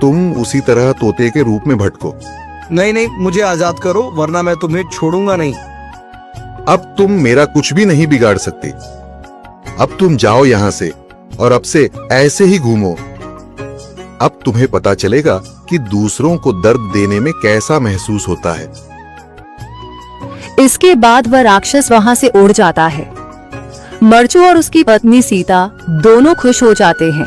तुम उसी तरह तोते के रूप में भटको। नहीं नहीं, मुझे आजाद करो वरना मैं तुम्हें छोड़ूंगा नहीं। अब तुम मेरा कुछ भी नहीं बिगाड़ सकते। अब तुम जाओ यहां से और अब से ऐसे ही घूमो। अब तुम्हें पता चलेगा कि दूसरों को दर्द देने में कैसा महसूस होता है। इसके बाद वह राक्षस वहां से उड़ जाता है। मरचू और उसकी पत्नी सीता दोनों खुश हो जाते हैं।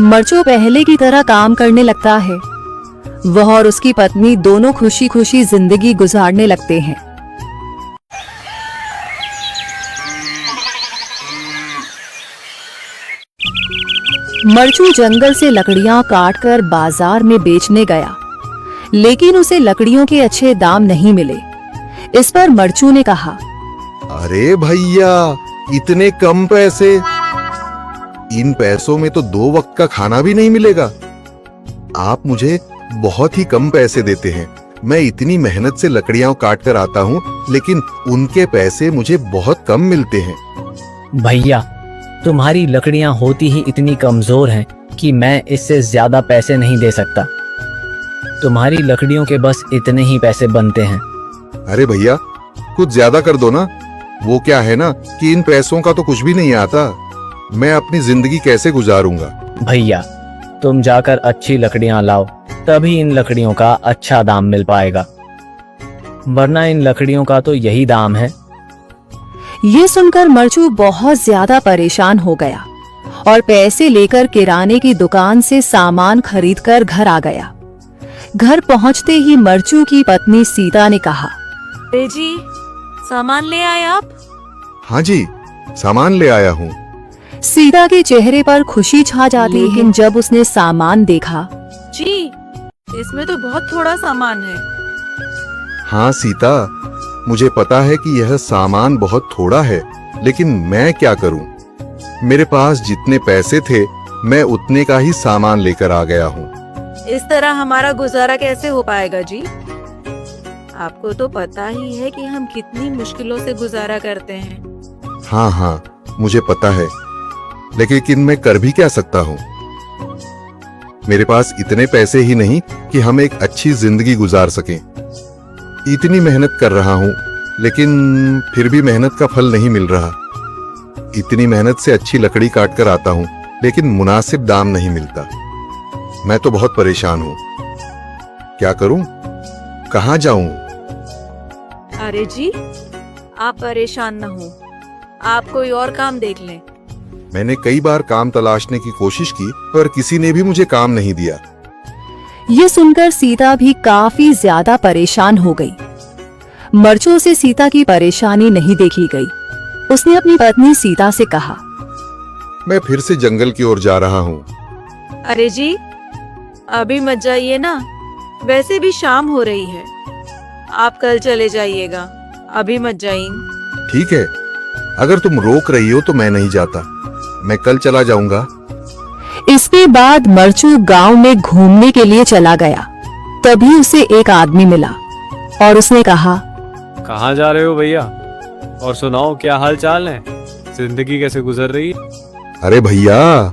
मरचू पहले की तरह काम करने लगता है। वह और उसकी पत्नी दोनों खुशी खुशी जिंदगी गुजारने लगते हैं। मरचू जंगल से लकड़ियां काटकर बाजार में बेचने गया, लेकिन उसे लकड़ियों के अच्छे दाम नहीं मिले। इस पर मरचू ने कहा, अरे भैया, इतने कम पैसे? इन पैसों में तो 2 वक्त का खाना भी नहीं मिलेगा। आप मुझे बहुत ही कम पैसे देते हैं। मैं इतनी मेहनत से लकड़ियां काट कर आता हूँ, लेकिन उनके पैसे मुझे बहुत कम मिलते हैं। भैया, तुम्हारी लकड़ियां होती ही इतनी कमजोर हैं कि मैं इससे ज्यादा पैसे नहीं दे सकता। तुम्हारी लकड़ियों के बस इतने ही पैसे बनते हैं। अरे भैया, कुछ ज्यादा कर दो ना। वो क्या है ना कि इन पैसों का तो कुछ भी नहीं आता। मैं अपनी जिंदगी कैसे गुजारूंगा? भैया, तुम जाकर अच्छी लकड़ियां लाओ, तभी इन लकड़ियों का अच्छा दाम मिल पाएगा, वरना इन लकड़ियों का तो यही दाम है। ये सुनकर मरचू बहुत ज्यादा परेशान हो गया और पैसे लेकर किराने की दुकान से सामान खरीदकर घर आ गया। घर पहुंचते ही मरचू की पत्नी सीता ने कहा, अरे जी, सामान ले आए आप? हाँ जी, सामान ले आया हूँ। सीता के चेहरे पर खुशी छा जाती, लेकिन जब उसने सामान देखा, जी, इसमें तो बहुत थोड़ा सामान है। हाँ सीता, मुझे पता है कि यह सामान बहुत थोड़ा है, लेकिन मैं क्या करूं? मेरे पास जितने पैसे थे, मैं उतने का ही सामान लेकर आ गया हूँ। इस तरह हमारा गुजारा कैसे हो पाएगा जी? आपको तो पता ही है कि हम कितनी मुश्किलों से गुजारा करते हैं। हाँ हाँ, मुझे पता है, लेकिन मैं कर भी क्या सकता हूँ? मेरे पास इतने पैसे ही नहीं कि हम एक अच्छी जिंदगी गुजार सकें। इतनी मेहनत कर रहा हूँ, लेकिन फिर भी मेहनत का फल नहीं मिल रहा। इतनी मेहनत से अच्छी लकड़ी काट कर आता हूँ, लेकिन मुनासिब दाम नहीं मिलता। मैं तो बहुत परेशान हूँ। क्या करूँ? कहाँ जाऊँ? अरे जी, आप परेशान न हो, आप कोई और काम देख लें। मैंने कई बार काम तलाशने की कोशिश की, पर किसी ने भी मुझे काम नहीं दिया। ये सुनकर सीता भी काफी ज्यादा परेशान हो गई। मरचू से सीता की परेशानी नहीं देखी गई। उसने अपनी पत्नी सीता से कहा, मैं फिर से जंगल की ओर जा रहा हूँ। अरे जी, अभी मत जाइए ना, वैसे भी शाम हो रही है। आप कल चले जाइएगा, अभी मत जाइए। ठीक है, अगर तुम रोक रही हो तो मैं नहीं जाता। मैं कल चला जाऊंगा। इसके बाद मरचू गांव में घूमने के लिए चला गया। तभी उसे एक आदमी मिला और उसने कहा, कहाँ जा रहे हो भैया? और सुनाओ, क्या हाल चाल है? जिंदगी कैसे गुजर रही है? अरे भैया,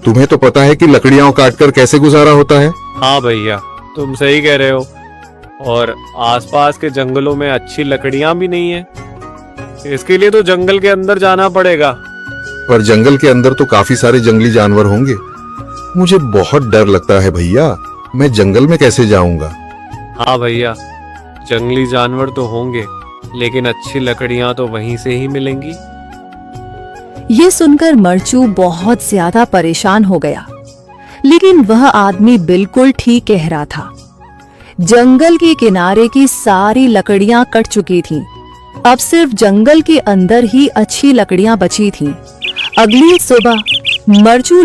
तुम्हें तो पता है कि लकड़ियां काटकर कैसे गुजारा होता है। हाँ भैया, तुम सही कह रहे हो। और आसपास के जंगलों में अच्छी लकड़ियां भी नहीं है। इसके लिए तो जंगल के अंदर जाना पड़ेगा। पर जंगल के अंदर तो काफी सारे जंगली जानवर होंगे। मुझे बहुत डर लगता है भैया। मैं जंगल में कैसे जाऊंगा? हाँ भैया, जंगली जानवर तो होंगे, लेकिन अच्छी लकड़ियां तो वहीं से ही मिलेंगी। ये सुनकर मरचू बहुत ज्यादा परेशान हो गया, लेकिन वह आदमी बिल्कुल ठीक कह रहा था। जंगल के किनारे की सारी लकड़ियां कट चुकी थीं। अब सिर्फ जंगल के अंदर ही अच्छी लकड़ियां बची थीं। अगली सुबह मरचू